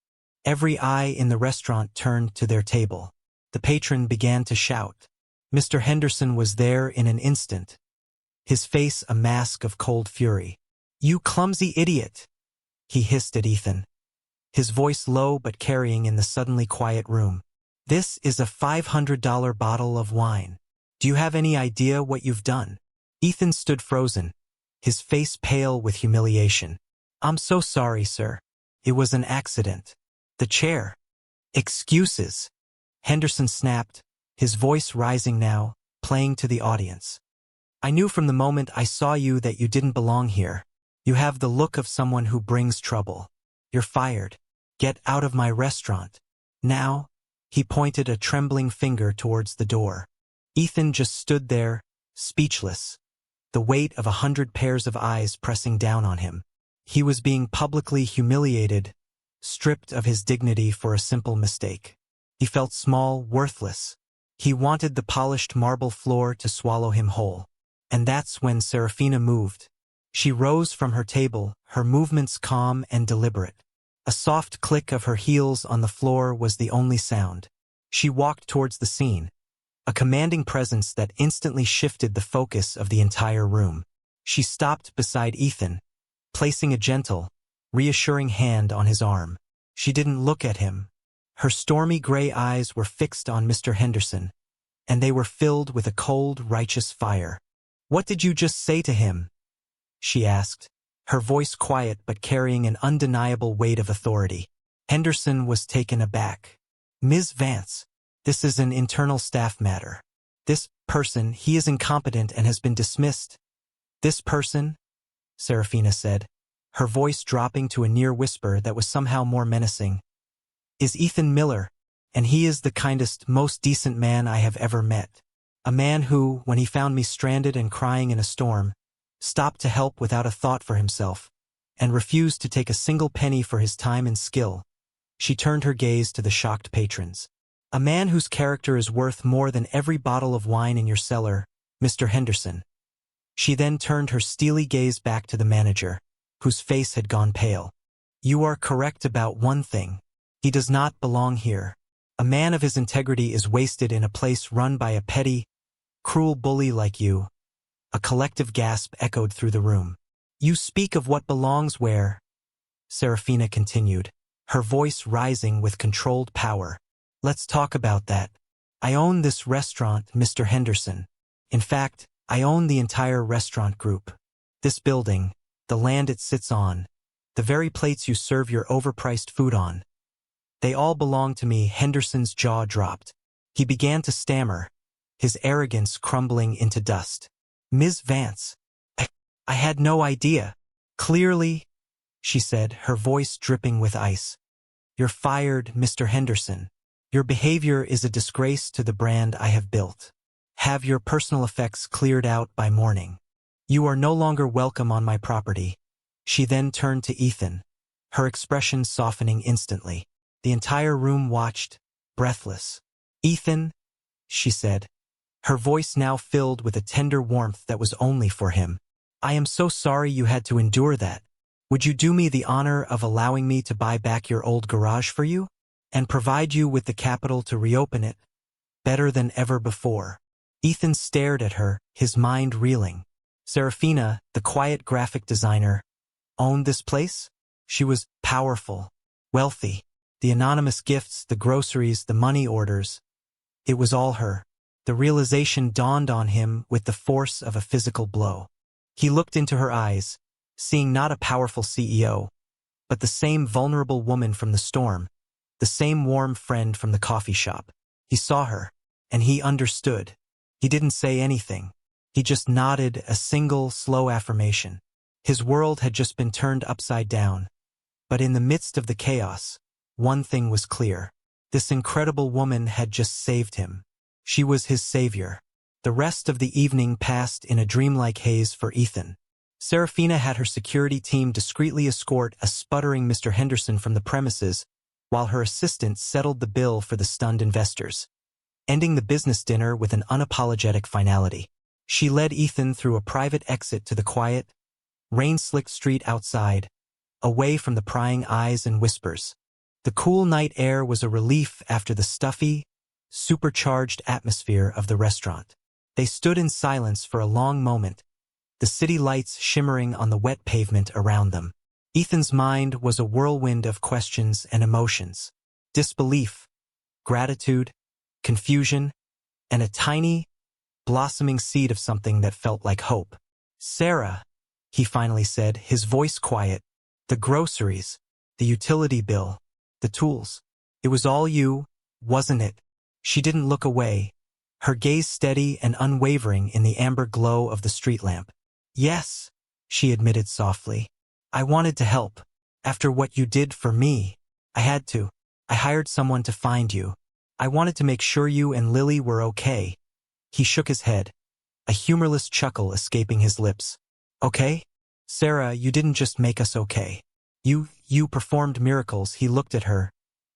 Every eye in the restaurant turned to their table. The patron began to shout. Mr. Henderson was there in an instant, his face a mask of cold fury. "You clumsy idiot!" he hissed at Ethan, his voice low but carrying in the suddenly quiet room. "This is a $500 bottle of wine. Do you have any idea what you've done?" Ethan stood frozen, his face pale with humiliation. "I'm so sorry, sir. It was an accident. The chair." "Excuses," Henderson snapped, his voice rising now, playing to the audience. "I knew from the moment I saw you that you didn't belong here. You have the look of someone who brings trouble. You're fired. Get out of my restaurant. Now." He pointed a trembling finger towards the door. Ethan just stood there, speechless, the weight of 100 pairs of eyes pressing down on him. He was being publicly humiliated, stripped of his dignity for a simple mistake. He felt small, worthless. He wanted the polished marble floor to swallow him whole. And that's when Serafina moved. She rose from her table, her movements calm and deliberate. A soft click of her heels on the floor was the only sound. She walked towards the scene, a commanding presence that instantly shifted the focus of the entire room. She stopped beside Ethan, placing a gentle, reassuring hand on his arm. She didn't look at him. Her stormy gray eyes were fixed on Mr. Henderson, and they were filled with a cold, righteous fire. "What did you just say to him?" she asked, her voice quiet but carrying an undeniable weight of authority. Henderson was taken aback. "Ms. Vance, this is an internal staff matter. This person, he is incompetent and has been dismissed." "This person?" Serafina said, her voice dropping to a near whisper that was somehow more menacing. "Is Ethan Miller, and he is the kindest, most decent man I have ever met. A man who, when he found me stranded and crying in a storm, stopped to help without a thought for himself, and refused to take a single penny for his time and skill." She turned her gaze to the shocked patrons. "A man whose character is worth more than every bottle of wine in your cellar, Mr. Henderson." She then turned her steely gaze back to the manager, whose face had gone pale. "You are correct about one thing. He does not belong here. A man of his integrity is wasted in a place run by a petty, cruel bully like you." A collective gasp echoed through the room. "You speak of what belongs where?" Serafina continued, her voice rising with controlled power. "Let's talk about that. I own this restaurant, Mr. Henderson. In fact, I own the entire restaurant group. This building, the land it sits on, the very plates you serve your overpriced food on. They all belong to me." Henderson's jaw dropped. He began to stammer, his arrogance crumbling into dust. "Ms. Vance, I had no idea." "Clearly," she said, her voice dripping with ice. "You're fired, Mr. Henderson. Your behavior is a disgrace to the brand I have built. Have your personal effects cleared out by morning. You are no longer welcome on my property." She then turned to Ethan, her expression softening instantly. The entire room watched, breathless. "Ethan," she said, her voice now filled with a tender warmth that was only for him. "I am so sorry you had to endure that. Would you do me the honor of allowing me to buy back your old garage for you, and provide you with the capital to reopen it, better than ever before?" Ethan stared at her, his mind reeling. Serafina, the quiet graphic designer, owned this place? She was powerful, wealthy. The anonymous gifts, the groceries, the money orders. It was all her. The realization dawned on him with the force of a physical blow. He looked into her eyes, seeing not a powerful CEO, but the same vulnerable woman from the storm, the same warm friend from the coffee shop. He saw her, and he understood. He didn't say anything. He just nodded a single, slow affirmation. His world had just been turned upside down. But in the midst of the chaos, one thing was clear. This incredible woman had just saved him. She was his savior. The rest of the evening passed in a dreamlike haze for Ethan. Serafina had her security team discreetly escort a sputtering Mr. Henderson from the premises, while her assistant settled the bill for the stunned investors, ending the business dinner with an unapologetic finality. She led Ethan through a private exit to the quiet, rain-slicked street outside, away from the prying eyes and whispers. The cool night air was a relief after the stuffy, supercharged atmosphere of the restaurant. They stood in silence for a long moment, the city lights shimmering on the wet pavement around them. Ethan's mind was a whirlwind of questions and emotions. Disbelief, gratitude, confusion, and a tiny, blossoming seed of something that felt like hope. "Sarah," he finally said, his voice quiet. "The groceries, the utility bill, the tools. It was all you, wasn't it?" She didn't look away, her gaze steady and unwavering in the amber glow of the street lamp. "Yes," she admitted softly. "I wanted to help. After what you did for me, I had to. I hired someone to find you. I wanted to make sure you and Lily were okay." He shook his head, a humorless chuckle escaping his lips. "Okay? Sarah, you didn't just make us okay. You performed miracles." He looked at her,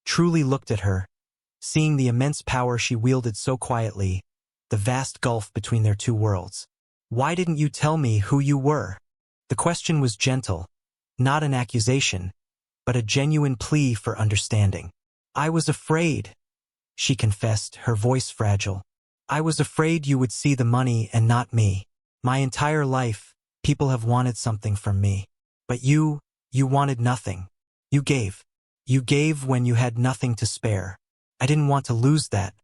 truly looked at her, seeing the immense power she wielded so quietly, the vast gulf between their two worlds. "Why didn't you tell me who you were?" The question was gentle, not an accusation, but a genuine plea for understanding. "I was afraid," she confessed, her voice fragile. "I was afraid you would see the money and not me. My entire life, people have wanted something from me. But you wanted nothing. You gave. You gave when you had nothing to spare. I didn't want to lose that.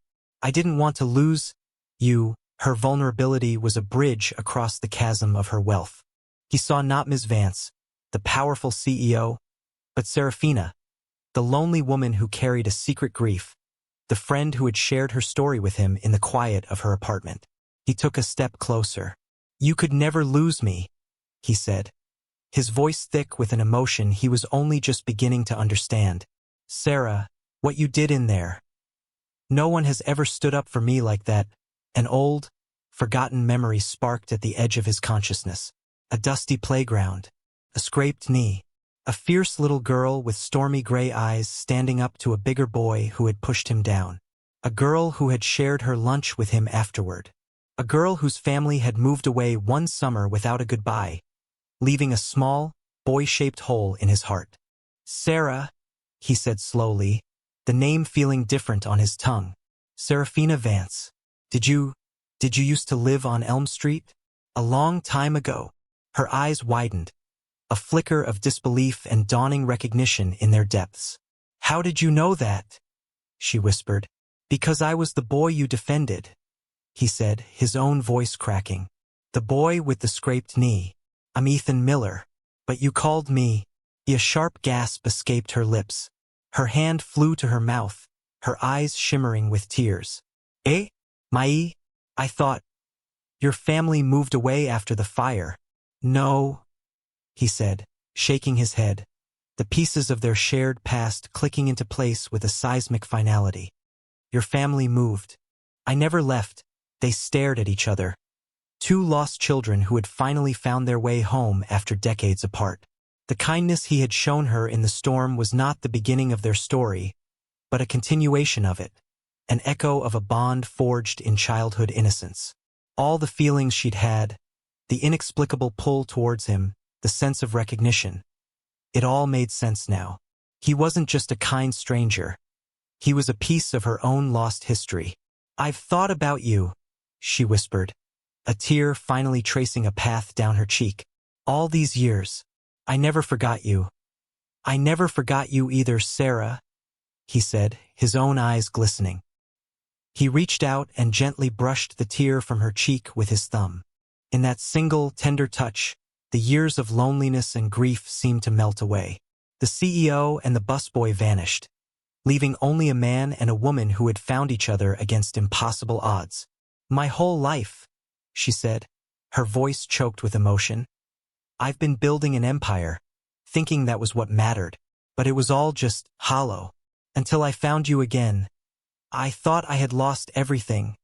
I didn't want to lose you." Her vulnerability was a bridge across the chasm of her wealth. He saw not Ms. Vance, the powerful CEO, but Serafina, the lonely woman who carried a secret grief, the friend who had shared her story with him in the quiet of her apartment. He took a step closer. "You could never lose me," he said, his voice thick with an emotion he was only just beginning to understand. "Sarah, what you did in there. No one has ever stood up for me like that." An old, forgotten memory sparked at the edge of his consciousness. A dusty playground, a scraped knee, a fierce little girl with stormy gray eyes standing up to a bigger boy who had pushed him down. A girl who had shared her lunch with him afterward. A girl whose family had moved away one summer without a goodbye, leaving a small, boy-shaped hole in his heart. "Sarah," he said slowly, the name feeling different on his tongue. "Serafina Vance. Did you used to live on Elm Street?" "A long time ago." Her eyes widened, a flicker of disbelief and dawning recognition in their depths. "How did you know that?" she whispered. "Because I was the boy you defended," he said, his own voice cracking. "The boy with the scraped knee. I'm Ethan Miller. But you called me—" A sharp gasp escaped her lips. Her hand flew to her mouth, her eyes shimmering with tears. "Eh? I thought your family moved away after the fire." "No," he said, shaking his head, the pieces of their shared past clicking into place with a seismic finality. "Your family moved. I never left." They stared at each other. Two lost children who had finally found their way home after decades apart. The kindness he had shown her in the storm was not the beginning of their story, but a continuation of it, an echo of a bond forged in childhood innocence. All the feelings she'd had, the inexplicable pull towards him, the sense of recognition. It all made sense now. He wasn't just a kind stranger. He was a piece of her own lost history. "I've thought about you," she whispered, a tear finally tracing a path down her cheek. "All these years. I never forgot you." "I never forgot you either, Sarah," he said, his own eyes glistening. He reached out and gently brushed the tear from her cheek with his thumb. In that single, tender touch, the years of loneliness and grief seemed to melt away. The CEO and the busboy vanished, leaving only a man and a woman who had found each other against impossible odds. "My whole life," she said, her voice choked with emotion. "I've been building an empire, thinking that was what mattered, but it was all just hollow. Until I found you again. I thought I had lost everything,"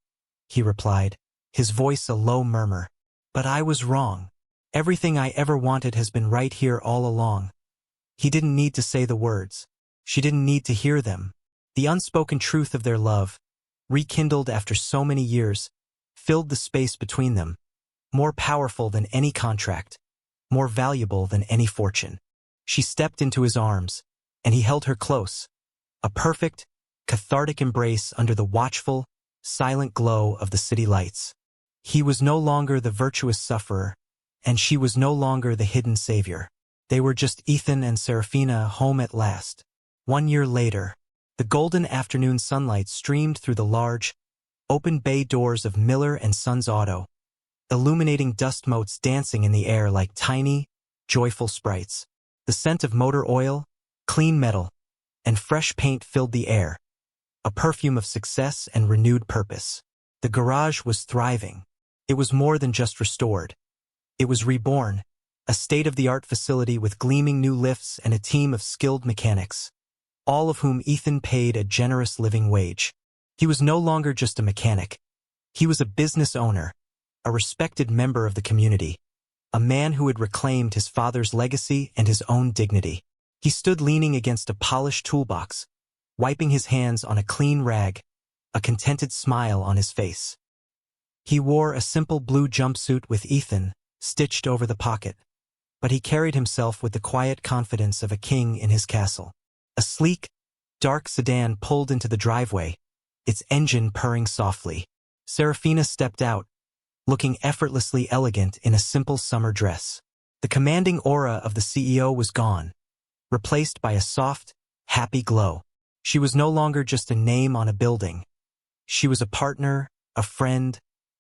he replied, his voice a low murmur. "But I was wrong. Everything I ever wanted has been right here all along." He didn't need to say the words. She didn't need to hear them. The unspoken truth of their love, rekindled after so many years, filled the space between them, more powerful than any contract, more valuable than any fortune. She stepped into his arms, and he held her close, a perfect, cathartic embrace under the watchful, silent glow of the city lights. He was no longer the virtuous sufferer, and she was no longer the hidden savior. They were just Ethan and Serafina home at last. 1 year later, the golden afternoon sunlight streamed through the large, open bay doors of Miller and Sons Auto, illuminating dust motes dancing in the air like tiny, joyful sprites. The scent of motor oil, clean metal, and fresh paint filled the air, a perfume of success and renewed purpose. The garage was thriving. It was more than just restored. It was reborn, a state-of-the-art facility with gleaming new lifts and a team of skilled mechanics, all of whom Ethan paid a generous living wage. He was no longer just a mechanic. He was a business owner, a respected member of the community, a man who had reclaimed his father's legacy and his own dignity. He stood leaning against a polished toolbox, wiping his hands on a clean rag, a contented smile on his face. He wore a simple blue jumpsuit with Ethan stitched over the pocket, but he carried himself with the quiet confidence of a king in his castle. A sleek, dark sedan pulled into the driveway, its engine purring softly. Serafina stepped out, looking effortlessly elegant in a simple summer dress. The commanding aura of the CEO was gone, replaced by a soft, happy glow. She was no longer just a name on a building. She was a partner, a friend,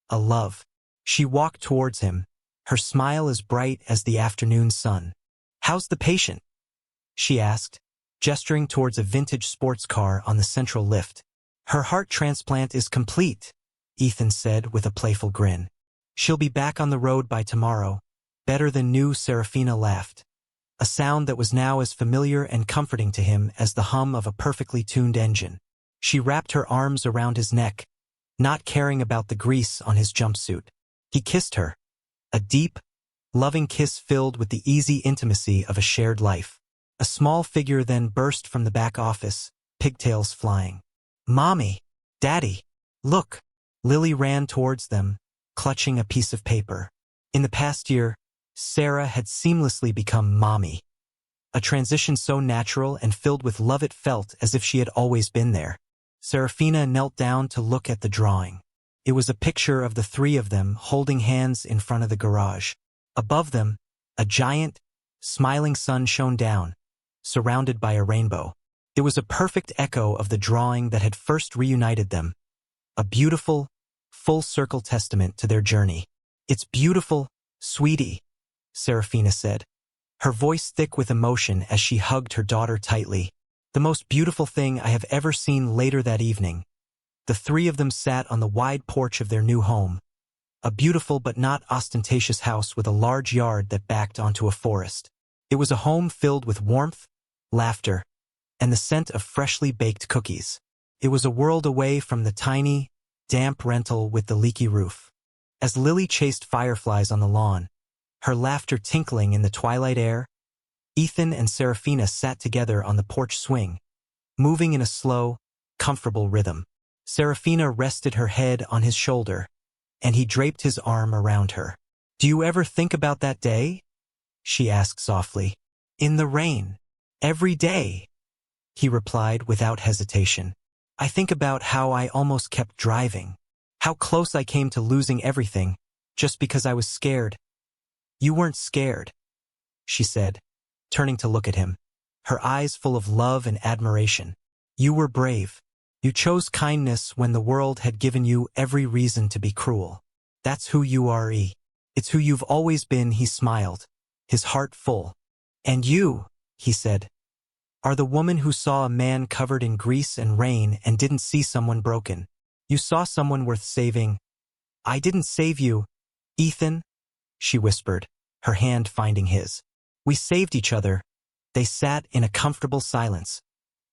a love. She walked towards him, her smile as bright as the afternoon sun. "How's the patient?" she asked, gesturing towards a vintage sports car on the central lift. "Her heart transplant is complete," Ethan said with a playful grin. "She'll be back on the road by tomorrow." "Better than new," Serafina laughed, a sound that was now as familiar and comforting to him as the hum of a perfectly tuned engine. She wrapped her arms around his neck, not caring about the grease on his jumpsuit. He kissed her, a deep, loving kiss filled with the easy intimacy of a shared life. A small figure then burst from the back office, pigtails flying. "Mommy! Daddy! Look!" Lily ran towards them, clutching a piece of paper. In the past year, Sarah had seamlessly become mommy. A transition so natural and filled with love it felt as if she had always been there. Serafina knelt down to look at the drawing. It was a picture of the three of them holding hands in front of the garage. Above them, a giant, smiling sun shone down, surrounded by a rainbow. It was a perfect echo of the drawing that had first reunited them, a beautiful, full-circle testament to their journey. "It's beautiful, sweetie," Serafina said, her voice thick with emotion as she hugged her daughter tightly. "The most beautiful thing I have ever seen." Later that evening, the three of them sat on the wide porch of their new home, a beautiful but not ostentatious house with a large yard that backed onto a forest. It was a home filled with warmth, laughter, and the scent of freshly baked cookies. It was a world away from the tiny, damp rental with the leaky roof. As Lily chased fireflies on the lawn, her laughter tinkling in the twilight air, Ethan and Serafina sat together on the porch swing, moving in a slow, comfortable rhythm. Serafina rested her head on his shoulder, and he draped his arm around her. "Do you ever think about that day?" she asked softly. "In the rain. Every day," he replied without hesitation. "I think about how I almost kept driving, how close I came to losing everything, just because I was scared." "You weren't scared," she said, turning to look at him, her eyes full of love and admiration. "You were brave. You chose kindness when the world had given you every reason to be cruel. That's who you are. It's who you've always been." He smiled, his heart full. "And you," he said, "are the woman who saw a man covered in grease and rain and didn't see someone broken. You saw someone worth saving." "I didn't save you, Ethan," she whispered, her hand finding his. "We saved each other." They sat in a comfortable silence,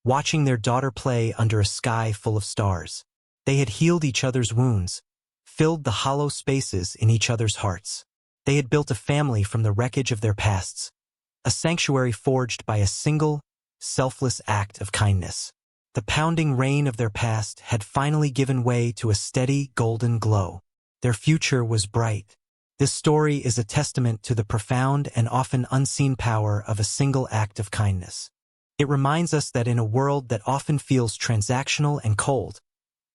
watching their daughter play under a sky full of stars. They had healed each other's wounds, filled the hollow spaces in each other's hearts. They had built a family from the wreckage of their pasts, a sanctuary forged by a single, selfless act of kindness. The pounding rain of their past had finally given way to a steady, golden glow. Their future was bright. This story is a testament to the profound and often unseen power of a single act of kindness. It reminds us that in a world that often feels transactional and cold,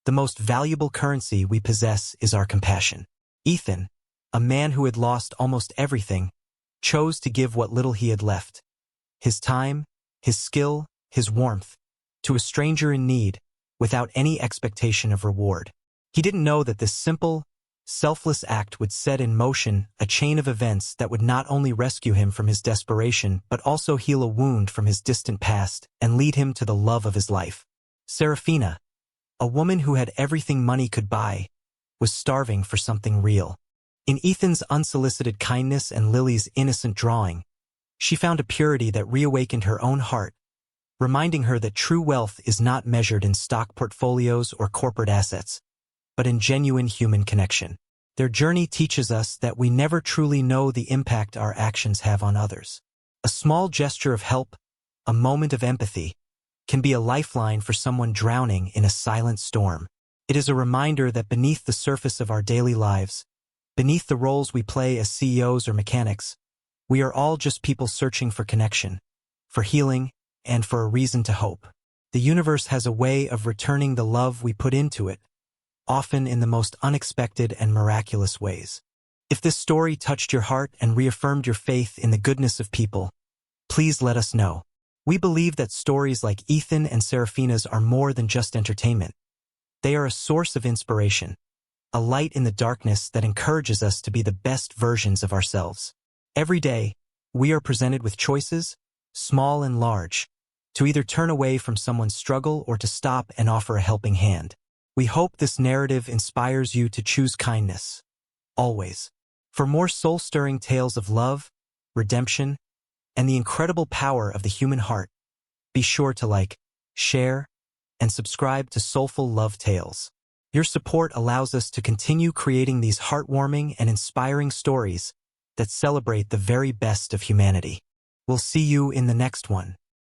the most valuable currency we possess is our compassion. "Ethan," a man who had lost almost everything, chose to give what little he had left, his time, his skill, his warmth, to a stranger in need, without any expectation of reward. He didn't know that this simple, selfless act would set in motion a chain of events that would not only rescue him from his desperation but also heal a wound from his distant past and lead him to the love of his life. Serafina, a woman who had everything money could buy, was starving for something real. In Ethan's unsolicited kindness and Lily's innocent drawing, she found a purity that reawakened her own heart, reminding her that true wealth is not measured in stock portfolios or corporate assets, but in genuine human connection. Their journey teaches us that we never truly know the impact our actions have on others. A small gesture of help, a moment of empathy, can be a lifeline for someone drowning in a silent storm. It is a reminder that beneath the surface of our daily lives, beneath the roles we play as CEOs or mechanics, we are all just people searching for connection, for healing, and for a reason to hope. The universe has a way of returning the love we put into it, often in the most unexpected and miraculous ways. If this story touched your heart and reaffirmed your faith in the goodness of people, please let us know. We believe that stories like Ethan and Serafina's are more than just entertainment. They are a source of inspiration, a light in the darkness that encourages us to be the best versions of ourselves. Every day, we are presented with choices, small and large, to either turn away from someone's struggle or to stop and offer a helping hand. We hope this narrative inspires you to choose kindness, always. For more soul-stirring tales of love, redemption, and the incredible power of the human heart, be sure to like, share, and subscribe to Soulful Love Tales. Your support allows us to continue creating these heartwarming and inspiring stories that celebrate the very best of humanity. We'll see you in the next one.